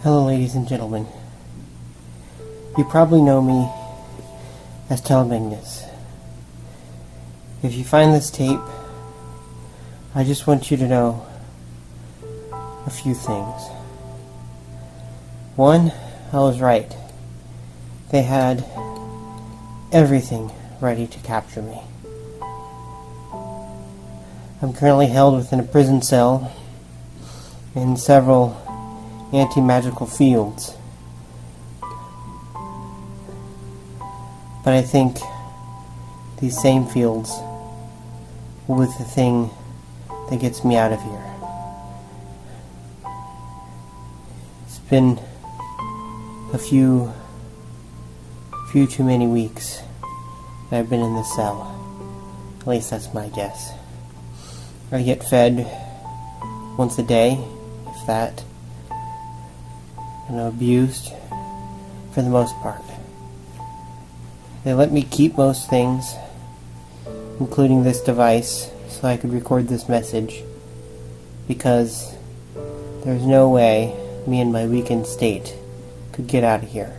Hello, ladies and gentlemen. You probably know me as Telumn Ignis. If you find this tape, I just want you to know a few things. One, I was right. They had everything ready to capture me. I'm currently held within a prison cell in several anti-magical fields. But I think these same fields will be the thing that gets me out of here. It's been a few too many weeks that I've been in this cell. At least that's my guess. I get fed once a day, if that, and I'm abused for the most part. They let me keep most things, including this device, so I could record this message, because there's no way me in my weakened state could get out of here.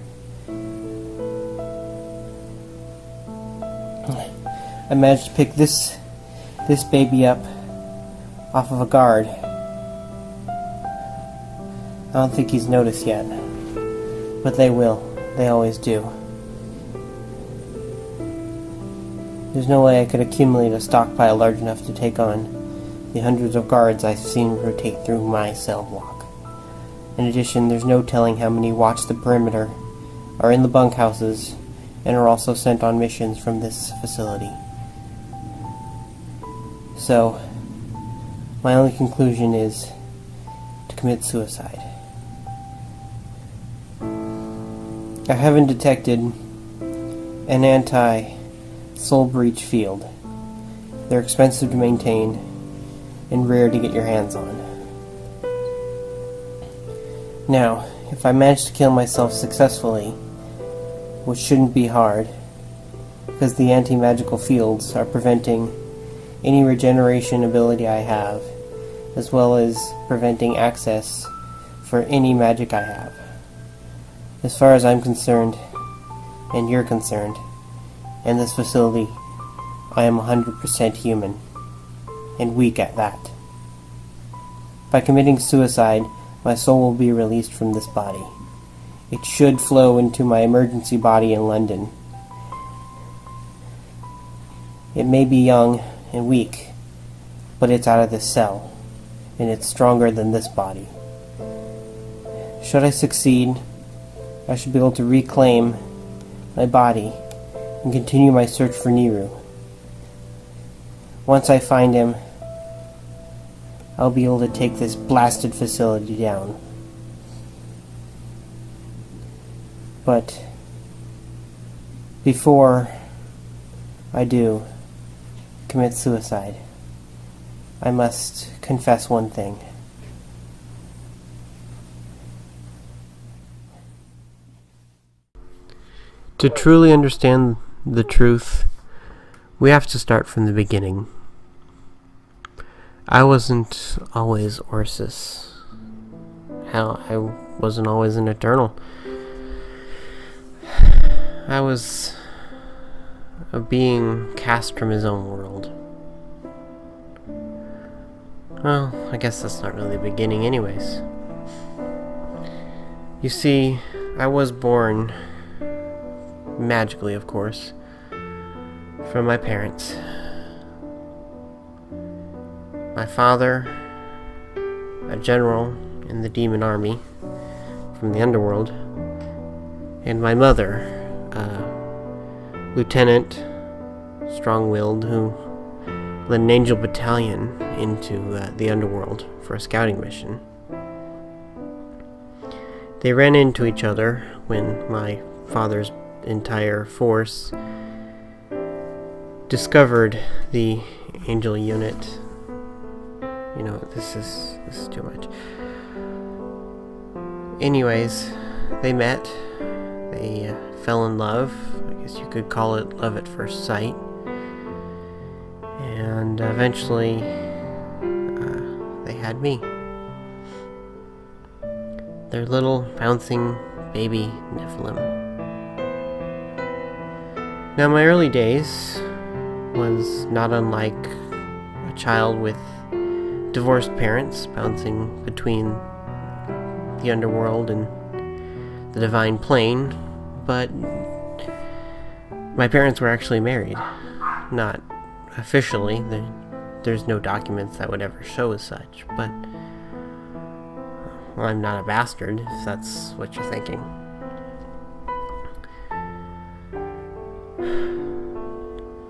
I managed to pick this baby up off of a guard. I don't think he's noticed yet, but they will. They always do. There's no way I could accumulate a stockpile large enough to take on the hundreds of guards I've seen rotate through my cell block. In addition, there's no telling how many watch the perimeter, are in the bunkhouses, and are also sent on missions from this facility. So, my only conclusion is to commit suicide. I haven't detected an anti-soul breach field. They're expensive to maintain and rare to get your hands on. Now, if I manage to kill myself successfully, which shouldn't be hard, because the anti-magical fields are preventing any regeneration ability I have, as well as preventing access for any magic I have. As far as I'm concerned, and you're concerned, in this facility, I am 100% human, and weak at that. By committing suicide, my soul will be released from this body. It should flow into my emergency body in London. It may be young and weak, but it's out of this cell, and it's stronger than this body. Should I succeed, I should be able to reclaim my body and continue my search for Niru. Once I find him, I'll be able to take this blasted facility down. But before I do commit suicide, I must confess one thing. To truly understand the truth, we have to start from the beginning. I wasn't always Orsis. Hell, I wasn't always an Eternal. I was a being cast from his own world. Well, I guess that's not really the beginning anyways. You see, I was born, magically of course, from my parents. My father, a general in the demon army from the underworld, and my mother, a lieutenant, strong-willed, who led an angel battalion into the underworld for a scouting mission. They ran into each other when my father's entire force discovered the angel unit. You know, this is too much. Anyways, they met. They fell in love. I guess you could call it love at first sight. And eventually, they had me. Their little bouncing baby Nephilim. Now, my early days was not unlike a child with divorced parents bouncing between the underworld and the divine plane, but my parents were actually married. Not officially, there's no documents that would ever show as such, but I'm not a bastard, if that's what you're thinking.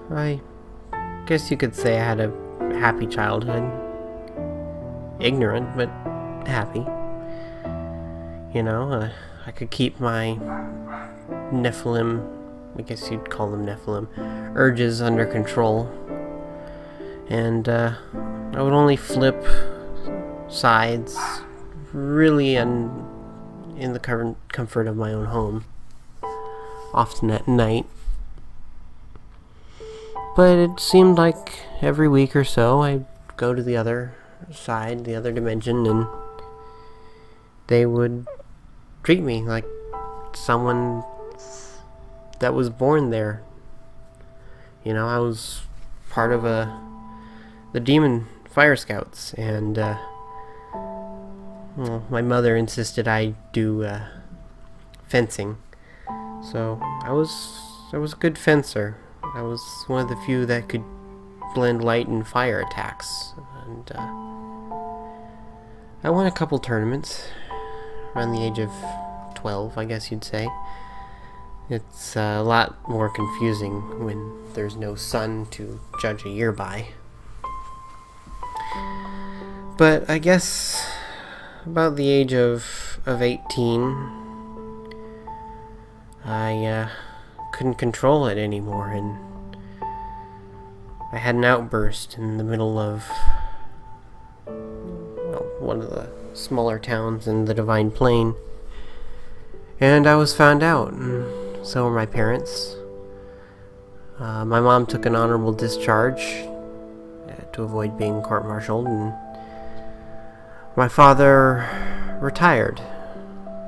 I guess you could say I had a happy childhood. Ignorant, but happy. You know, I could keep my Nephilim, I guess you'd call them Nephilim, urges under control. And I would only flip sides really in the comfort of my own home, often at night. But it seemed like every week or so I'd go to the other side, the other dimension, and they would treat me like someone that was born there. You know, I was part of the Demon Fire Scouts, and well, my mother insisted I do fencing, so I was a good fencer. I was one of the few that could blend light and fire attacks, and I won a couple tournaments around the age of 12, I guess you'd say. It's a lot more confusing when there's no sun to judge a year by. But I guess about the age of 18, I couldn't control it anymore, and I had an outburst in the middle of one of the smaller towns in the Divine Plane, and I was found out, and so were my parents. My mom took an honorable discharge to avoid being court-martialed, and my father retired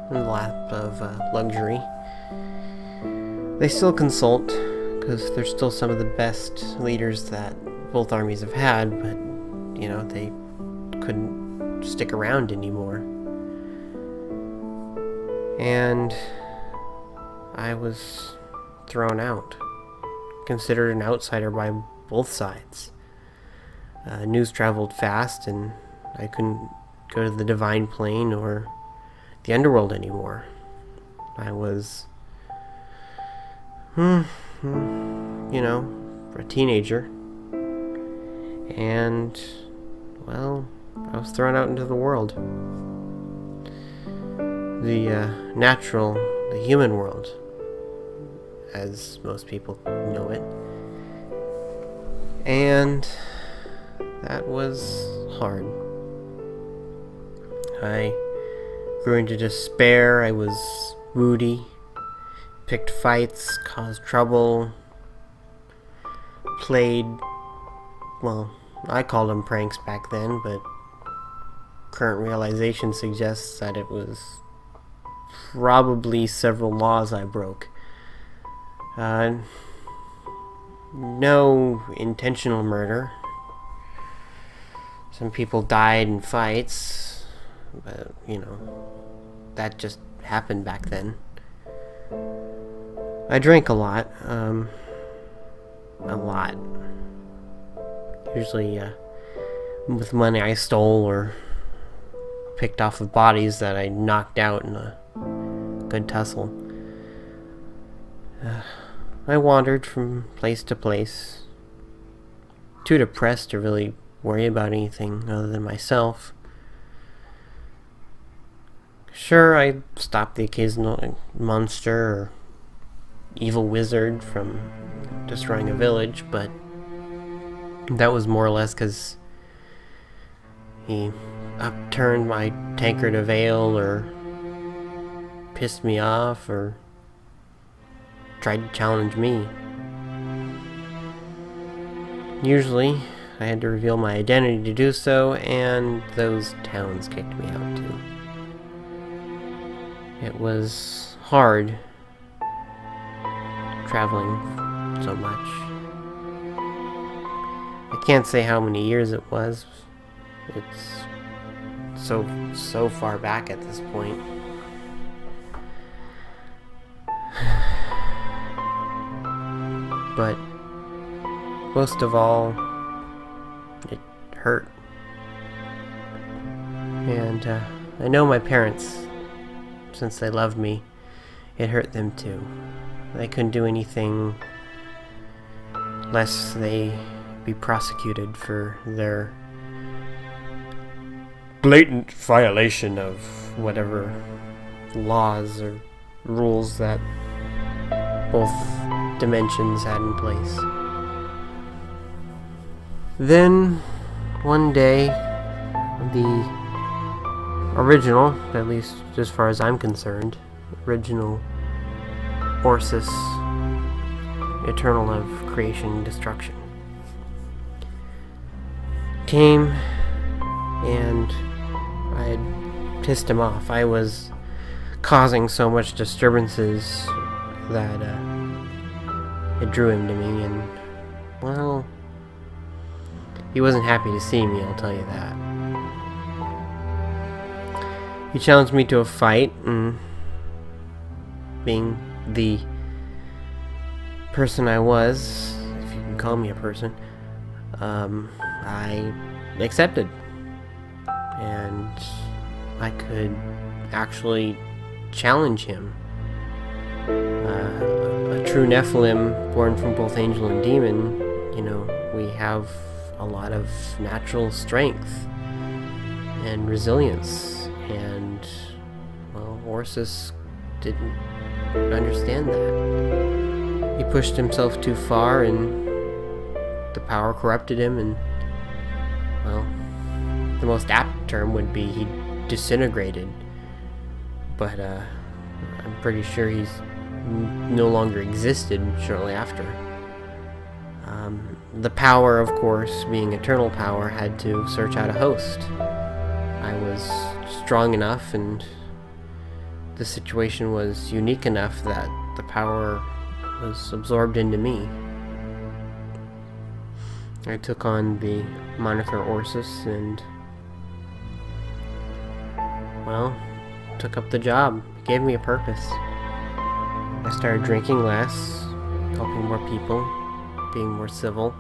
in the lap of luxury. They still consult, because they're still some of the best leaders that both armies have had, but, you know, they couldn't stick around anymore. And I was thrown out, considered an outsider by both sides. News traveled fast, and I couldn't go to the Divine Plane or the Underworld anymore. I was, you know, a teenager, and, well, I was thrown out into the world. The natural, the human world, as most people know it. And that was hard. I grew into despair. I was moody, picked fights, caused trouble, played, well, I called them pranks back then, but current realization suggests that it was probably several laws I broke. No intentional murder. Some people died in fights, but, you know, that just happened back then. I drank a lot. Usually, with money I stole or picked off of bodies that I knocked out in a good tussle. I wandered from place to place, too depressed to really worry about anything other than myself. Sure, I stopped the occasional monster or evil wizard from destroying a village, but that was more or less because he upturned my tankard of ale or pissed me off or tried to challenge me. Usually, I had to reveal my identity to do so, and those towns kicked me out too. It was hard traveling so much. I can't say how many years it was. It's so far back at this point. But most of all, it hurt. And I know my parents, since they loved me, it hurt them too. They couldn't do anything lest they be prosecuted for their blatant violation of whatever laws or rules that both dimensions had in place. Then, one day, the original, at least as far as I'm concerned, original Orsis, Eternal of Creation and Destruction, came, and I had pissed him off. I was causing so much disturbances that it drew him to me, and, well, he wasn't happy to see me, I'll tell you that. He challenged me to a fight, and being the person I was, if you can call me a person, I accepted. And I could actually challenge him. A true Nephilim, born from both angel and demon, we have a lot of natural strength and resilience, and, well, Orsis didn't understand that. He pushed himself too far, and the power corrupted him, and, well, the most apt term would be he disintegrated, but I'm pretty sure he's no longer existed shortly after. The power, of course, being eternal power, had to search out a host. I was strong enough, and the situation was unique enough that the power was absorbed into me. I took on the moniker Orsis and, well, took up the job. It gave me a purpose. I started drinking less, helping more people, being more civil.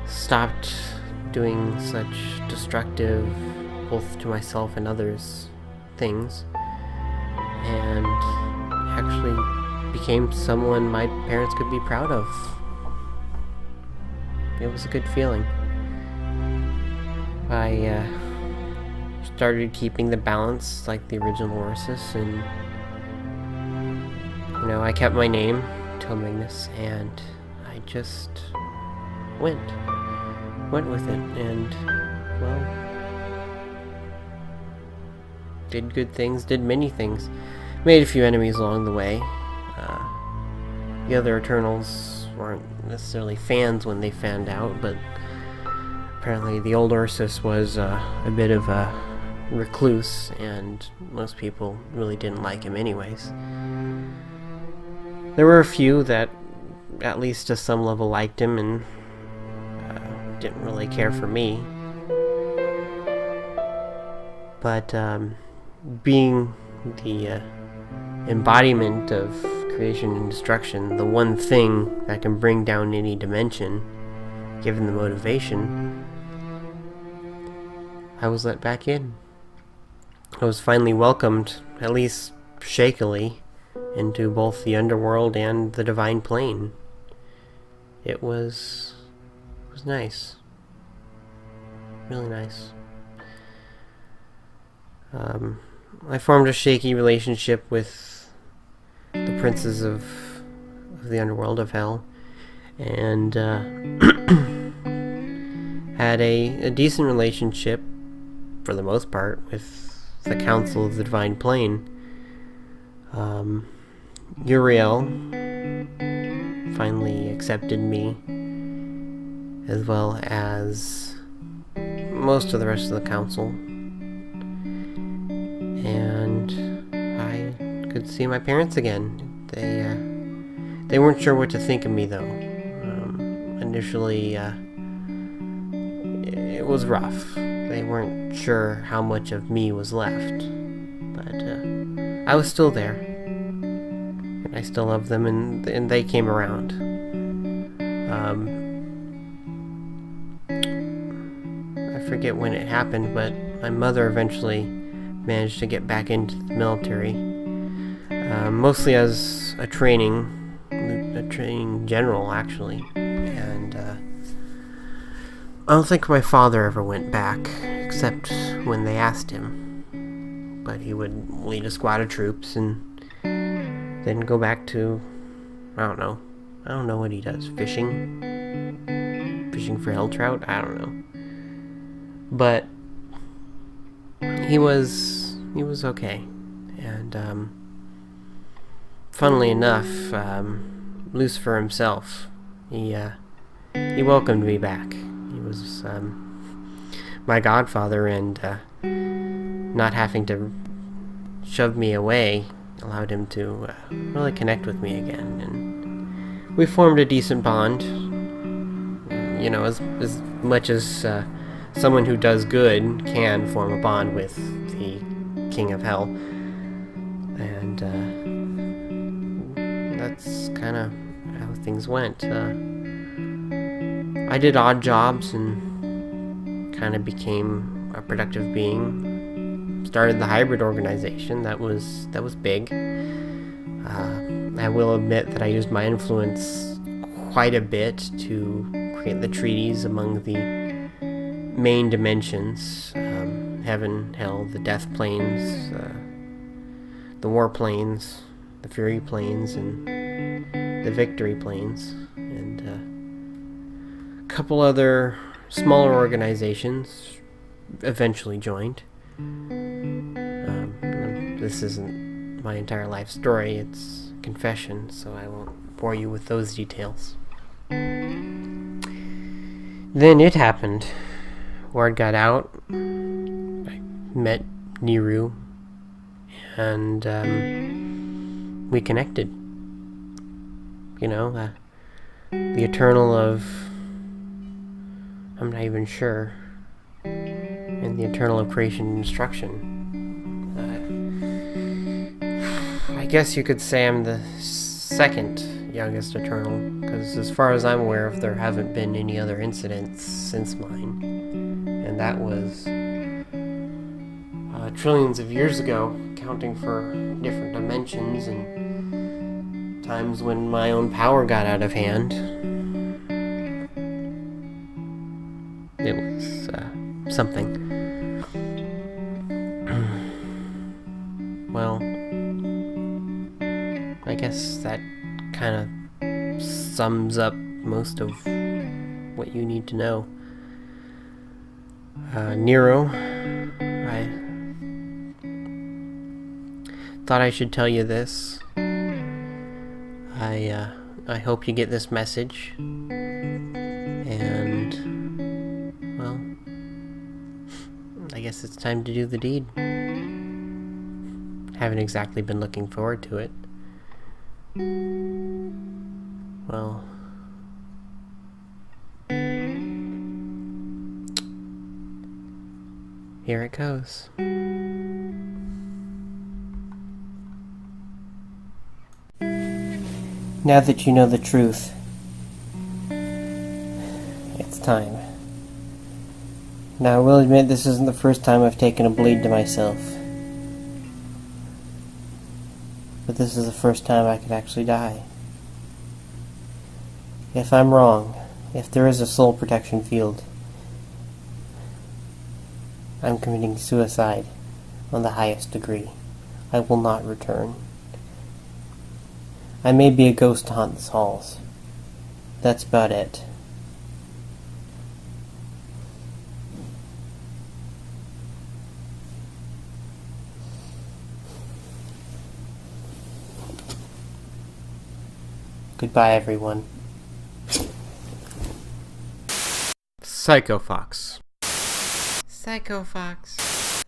Stopped doing such destructive, both to myself and others, things, and actually became someone my parents could be proud of. It was a good feeling. I started keeping the balance like the original Orsis, and I kept my name, Telumn Ignis, and I just went with it, and, well, did good things, did many things, made a few enemies along the way. The other Eternals weren't necessarily fans when they found out, but apparently the old Orsis was a bit of a recluse, and most people really didn't like him anyways. There were a few that, at least to some level, liked him and didn't really care for me. But being the embodiment of creation and destruction, the one thing that can bring down any dimension, given the motivation, I was let back in. I was finally welcomed, at least shakily, into both the underworld and the divine plane. It was nice. Really nice. I formed a shaky relationship with the princes of the underworld, of hell, and had a decent relationship, for the most part, with the council of the divine plane. Uriel finally accepted me, as well as most of the rest of the council, and could see my parents again. They weren't sure what to think of me, though. Initially, it was rough. They weren't sure how much of me was left. But I was still there. And I still loved them, and they came around. I forget when it happened, but my mother eventually managed to get back into the military. Mostly as a training general, actually. And I don't think my father ever went back, except when they asked him. But he would lead a squad of troops and then go back to, I don't know what he does. Fishing for hell trout? I don't know. But he was okay. And funnily enough, Lucifer himself, he welcomed me back. He was my godfather, and not having to shove me away allowed him to really connect with me again, and we formed a decent bond. You know, as much as someone who does good can form a bond with the King of Hell, and that's kind of how things went. I did odd jobs and kind of became a productive being. Started the hybrid organization. That was big. I will admit that I used my influence quite a bit to create the treaties among the main dimensions: heaven, hell, the death planes, the war planes, the fury planes, and the victory planes, and a couple other smaller organizations eventually joined. This isn't my entire life story, it's a confession, so I won't bore you with those details. Then it happened. Word got out. I met Niru, and we connected. You know, the eternal of, I'm not even sure, and the eternal of creation and destruction. I guess you could say I'm the second youngest eternal, because as far as I'm aware of, there haven't been any other incidents since mine, and that was trillions of years ago, counting for different dimensions and times when my own power got out of hand. It was something. Well, I guess that kind of sums up most of what you need to know. Nero, I thought I should tell you this. I hope you get this message, and well, I guess it's time to do the deed. Haven't exactly been looking forward to it. Well, here it goes. Now that you know the truth, it's time. Now I will admit this isn't the first time I've taken a blade to myself. But this is the first time I could actually die. If I'm wrong, if there is a soul protection field, I'm committing suicide on the highest degree. I will not return. I may be a ghost to haunt the halls. That's about it. Goodbye, everyone. PSYCHOFOX. PSYCHOFOX.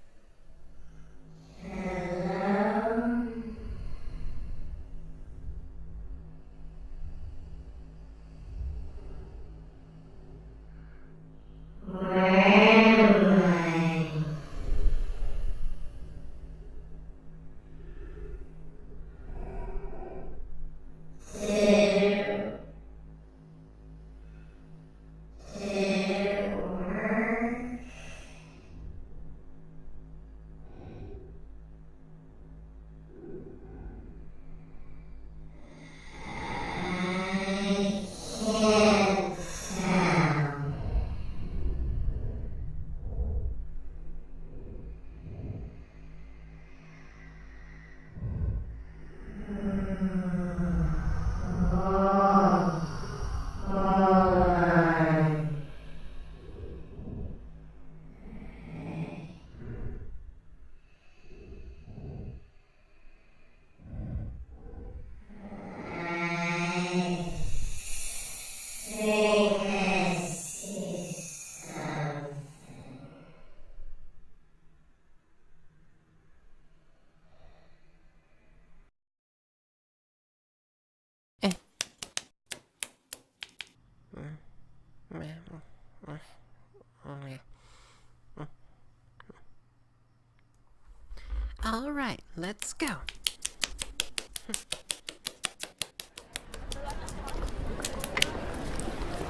All right, let's go.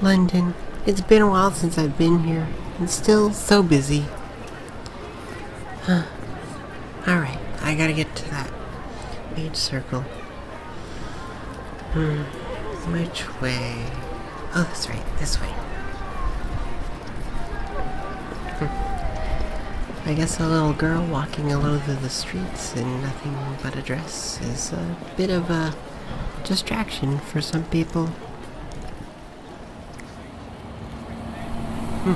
London, it's been a while since I've been here. It's still so busy. Alright, I gotta get to that mage circle. Which way? Oh, that's right, this way. I guess a little girl walking alone through the streets in nothing but a dress is a bit of a distraction for some people. Still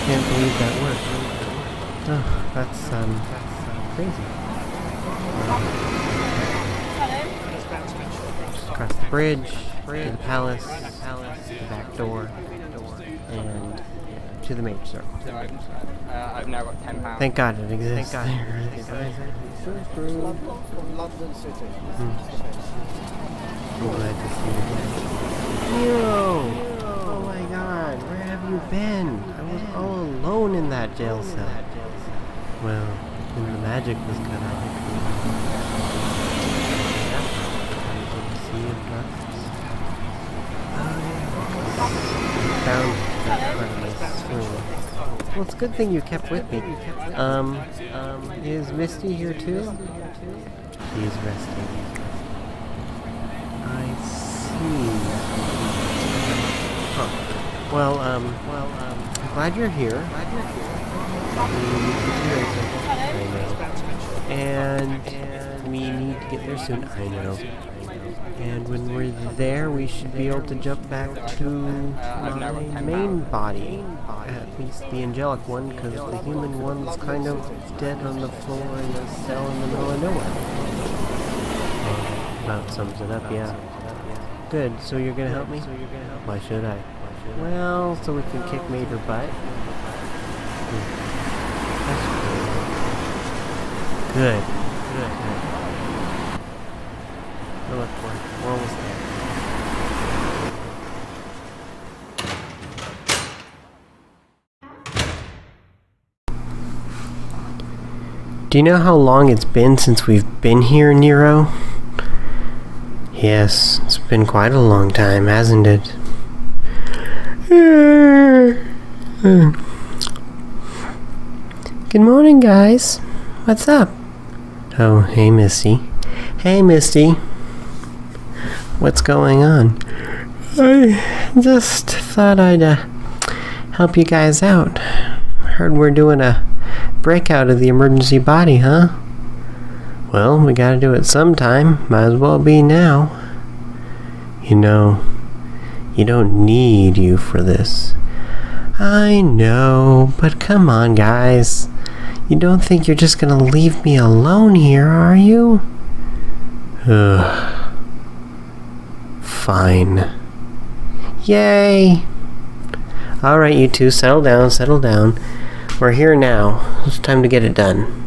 can't believe that worked. Oh, that's crazy. Just across the bridge, to the palace, the back door, and to the mage circle. I've now got £10. Thank God it exists. From London City. I'm glad to see you again. Yo! Oh my God, where have you been? I was all alone in that jail cell. Well, when the magic was cut off. Found that part of my school. Well, it's a good thing you kept with me. Is Misty here too? She's resting. I see. Huh. Well, I'm glad you're here. And we need to get there soon. I know. And when we're there, we should be able to jump back to my main body. At least the angelic one, because the human one's kind of dead on the floor in a cell in the middle of nowhere. About sums it up, yeah. Good, so you're gonna help me? Why should I? Well, so we can kick Major butt. That's good. Good. Oh, look, we're almost there. Do you know how long it's been since we've been here, Nero? Yes, it's been quite a long time, hasn't it? Good morning, guys. What's up? Oh, hey, Misty. Hey, Misty. What's going on? I just thought I'd help you guys out. Heard we're doing a breakout of the emergency body, huh? Well, we gotta do it sometime. Might as well be now. You know, you don't need you for this. I know, but come on, guys. You don't think you're just gonna leave me alone here, are you? Ugh. Fine. Yay! Alright, you two, settle down. We're here now. It's time to get it done.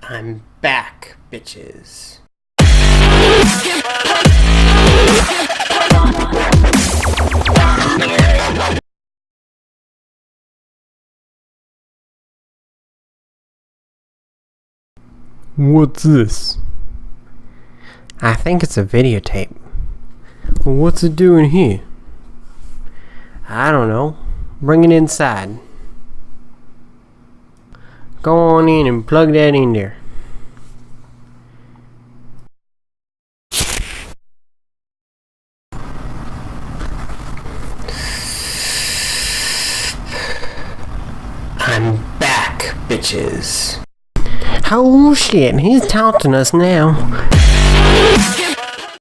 I'm back, bitches. What's this? I think it's a videotape. What's it doing here? I don't know. Bring it inside. Go on in and plug that in there. I'm back, bitches. Oh shit, he's taunting us now.